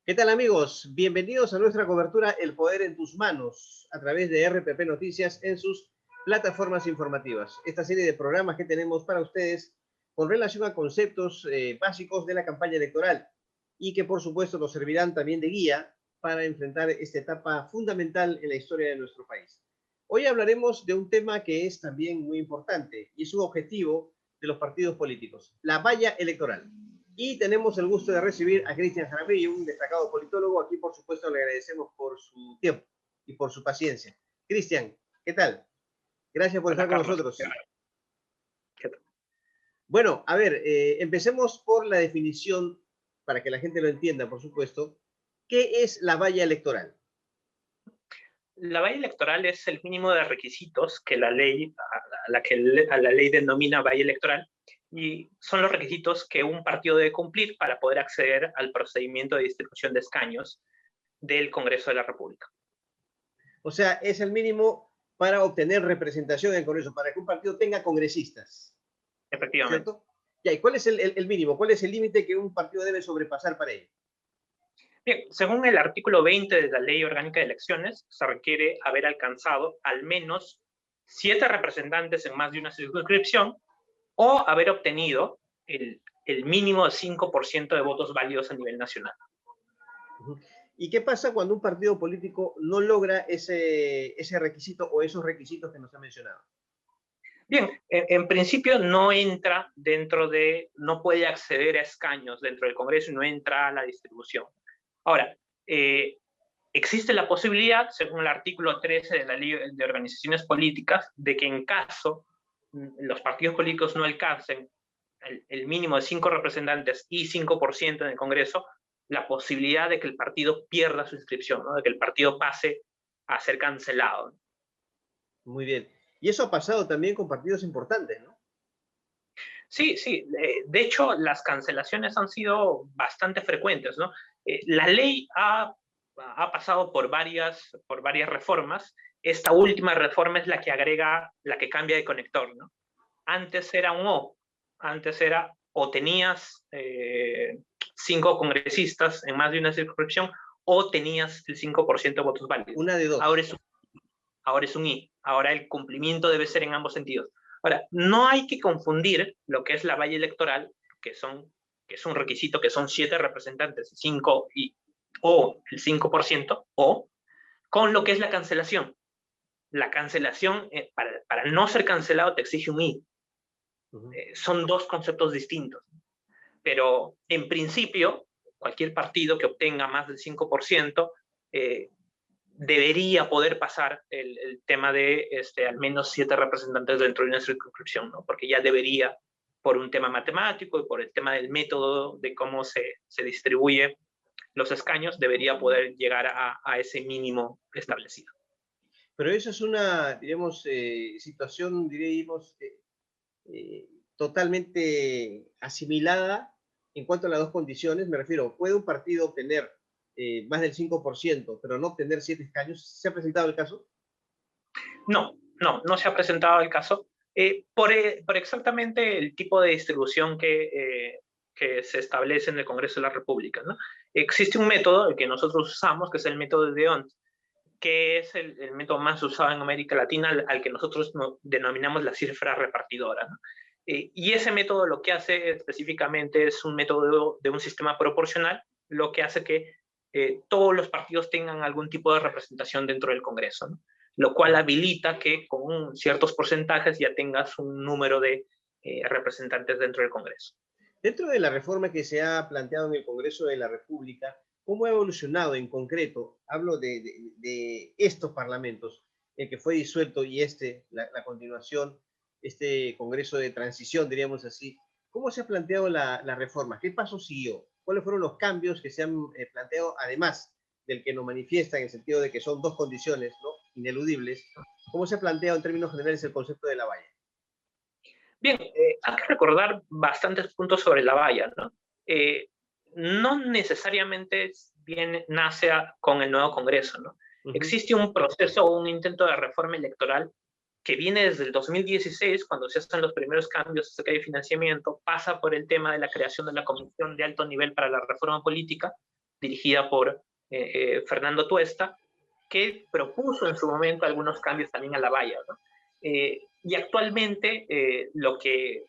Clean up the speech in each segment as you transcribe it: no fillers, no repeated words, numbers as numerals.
¿Qué tal, amigos? Bienvenidos a nuestra cobertura El Poder en tus Manos a través de RPP Noticias en sus plataformas informativas. Esta serie de programas que tenemos para ustedes con relación a conceptos básicos de la campaña electoral y que por supuesto nos servirán también de guía para enfrentar esta etapa fundamental en la historia de nuestro país. Hoy hablaremos de un tema que es también muy importante y es un objetivo de los partidos políticos, la valla electoral. Y tenemos el gusto de recibir a Cristian Jaramillo, un destacado politólogo. Aquí, por supuesto, le agradecemos por su tiempo y por su paciencia. Cristian, ¿qué tal? Gracias por Hola, estar con Carlos. nosotros. ¿Qué tal? Bueno, a ver, empecemos por la definición, para que la gente lo entienda, por supuesto. ¿Qué es la valla electoral? La valla electoral es el mínimo de requisitos que la ley, a la ley denomina valla electoral, y son los requisitos que un partido debe cumplir para poder acceder al procedimiento de distribución de escaños del Congreso de la República. O sea, es el mínimo para obtener representación en el Congreso, para que un partido tenga congresistas. Efectivamente. ¿Cierto? Ya, ¿y cuál es el mínimo? ¿Cuál es el límite que un partido debe sobrepasar para ello? Bien, según el artículo 20 de la Ley Orgánica de Elecciones, se requiere haber alcanzado al menos 7 representantes en más de una circunscripción o haber obtenido el mínimo de 5% de votos válidos a nivel nacional. ¿Y qué pasa cuando un partido político no logra ese requisito o esos requisitos que nos ha mencionado? Bien, en principio no entra no puede acceder a escaños dentro del Congreso y no entra a la distribución. Ahora, existe la posibilidad, según el artículo 13 de la Ley de Organizaciones Políticas, de que en caso los partidos políticos no alcancen el mínimo de 5 representantes y 5% en el Congreso, la posibilidad de que el partido pierda su inscripción, ¿no? De que el partido pase a ser cancelado. Muy bien. Y eso ha pasado también con partidos importantes, ¿no? Sí, sí. De hecho, las cancelaciones han sido bastante frecuentes, ¿no? La ley ha pasado por varias reformas. Esta última reforma es la que agrega, la que cambia de conector, ¿no? Antes era un O. Antes era o tenías 5 congresistas en más de una circunscripción o tenías el 5% de votos válidos. Una de dos. Ahora es un I. Ahora el cumplimiento debe ser en ambos sentidos. Ahora, no hay que confundir lo que es la valla electoral, que es un requisito, que son 7 representantes, 5 o el 5%, o con lo que es la cancelación. La cancelación, para no ser cancelado, te exige un I. Son dos conceptos distintos. Pero, en principio, cualquier partido que obtenga más del 5%, debería poder pasar el tema de al menos 7 representantes dentro de una circunscripción, ¿no? Porque ya debería, por un tema matemático y por el tema del método de cómo se distribuye los escaños, debería poder llegar a ese mínimo establecido. Pero eso es una, digamos, situación, diríamos, totalmente asimilada en cuanto a las dos condiciones. Me refiero, ¿puede un partido obtener más del 5%, pero no obtener 7 escaños? ¿Se ha presentado el caso? No se ha presentado el caso. Por exactamente el tipo de distribución que se establece en el Congreso de la República, ¿no? Existe un método, el que nosotros usamos, que es el método de D'Hondt, que es el método más usado en América Latina, al que nosotros denominamos la cifra repartidora, ¿no? Y ese método lo que hace específicamente es un método de un sistema proporcional, lo que hace que todos los partidos tengan algún tipo de representación dentro del Congreso, ¿no? Lo cual habilita que con ciertos porcentajes ya tengas un número de representantes dentro del Congreso. Dentro de la reforma que se ha planteado en el Congreso de la República, ¿cómo ha evolucionado en concreto? Hablo de estos parlamentos, el que fue disuelto y la continuación, este Congreso de transición, diríamos así. ¿Cómo se ha planteado la reforma? ¿Qué paso siguió? ¿Cuáles fueron los cambios que se han planteado, además del que nos manifiesta en el sentido de que son dos condiciones, ¿no?, ineludibles? ¿Cómo se ha planteado en términos generales el concepto de la valla? Bien, hay que recordar bastantes puntos sobre la valla, ¿no? No necesariamente nace con el nuevo Congreso, ¿no? Existe un proceso o un intento de reforma electoral que viene desde el 2016, cuando se hacen los primeros cambios acerca de financiamiento, pasa por el tema de la creación de la Comisión de Alto Nivel para la Reforma Política, dirigida por Fernando Tuesta, que propuso en su momento algunos cambios también a la valla, ¿no? Y actualmente lo que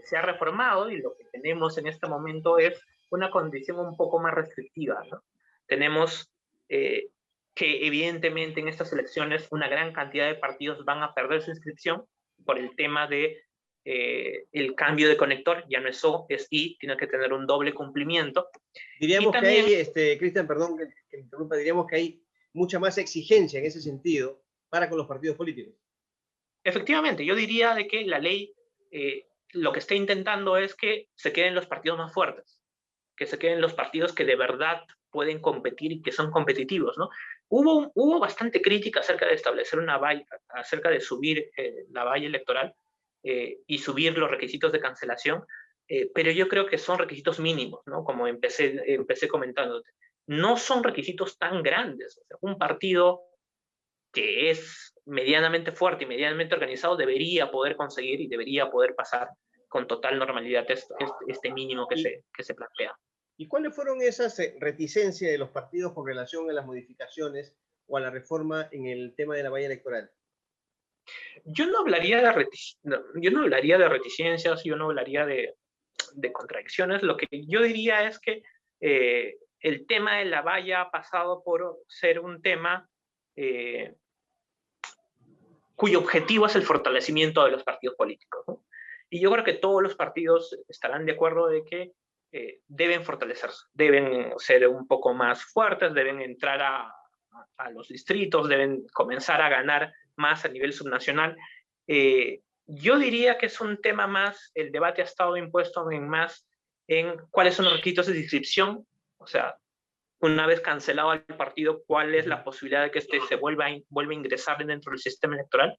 se ha reformado y lo que tenemos en este momento es una condición un poco más restrictiva, ¿no? Tenemos que evidentemente en estas elecciones una gran cantidad de partidos van a perder su inscripción por el tema de el cambio de conector, ya no es O, es I, tiene que tener un doble cumplimiento. Diríamos también, que hay, Cristian, perdón que interrumpa, diríamos que hay mucha más exigencia en ese sentido para con los partidos políticos. Efectivamente, yo diría de que la ley lo que está intentando es que se queden los partidos más fuertes, que se queden los partidos que de verdad pueden competir y que son competitivos, ¿no? Hubo bastante crítica acerca de establecer una valla, acerca de subir la valla electoral y subir los requisitos de cancelación, pero yo creo que son requisitos mínimos, ¿no? Como empecé comentándote. No son requisitos tan grandes. O sea, un partido que es medianamente fuerte y medianamente organizado debería poder conseguir y debería poder pasar con total normalidad este mínimo que se plantea. ¿Y cuáles fueron esas reticencias de los partidos con relación a las modificaciones o a la reforma en el tema de la valla electoral? Yo no hablaría de reticencias, yo no hablaría de contradicciones. Lo que yo diría es que el tema de la valla ha pasado por ser un tema cuyo objetivo es el fortalecimiento de los partidos políticos, ¿no? Y yo creo que todos los partidos estarán de acuerdo de que deben fortalecerse, deben ser un poco más fuertes, deben entrar a los distritos, deben comenzar a ganar más a nivel subnacional. Yo diría que es un tema más, el debate ha estado impuesto en cuáles son los requisitos de inscripción, o sea, una vez cancelado el partido, cuál es la posibilidad de que se vuelva a ingresar dentro del sistema electoral.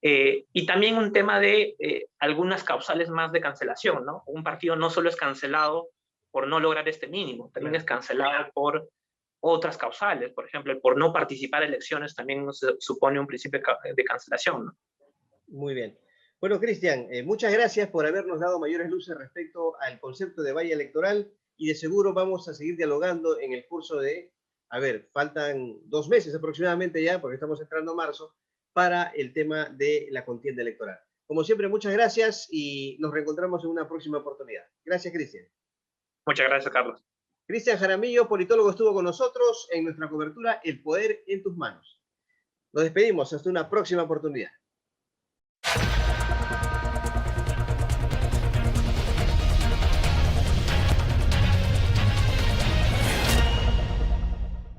Y también un tema de algunas causales más de cancelación, ¿no? Un partido no solo es cancelado por no lograr este mínimo, también es cancelado por otras causales. Por ejemplo, por no participar en elecciones también supone un principio de cancelación, ¿no? Muy bien. Bueno, Cristian, muchas gracias por habernos dado mayores luces respecto al concepto de valla electoral y de seguro vamos a seguir dialogando en el curso de, faltan 2 meses aproximadamente ya, porque estamos entrando a marzo, para el tema de la contienda electoral. Como siempre, muchas gracias y nos reencontramos en una próxima oportunidad. Gracias, Cristian. Muchas gracias, Carlos. Cristian Jaramillo, politólogo, estuvo con nosotros en nuestra cobertura El Poder en tus Manos. Nos despedimos hasta una próxima oportunidad.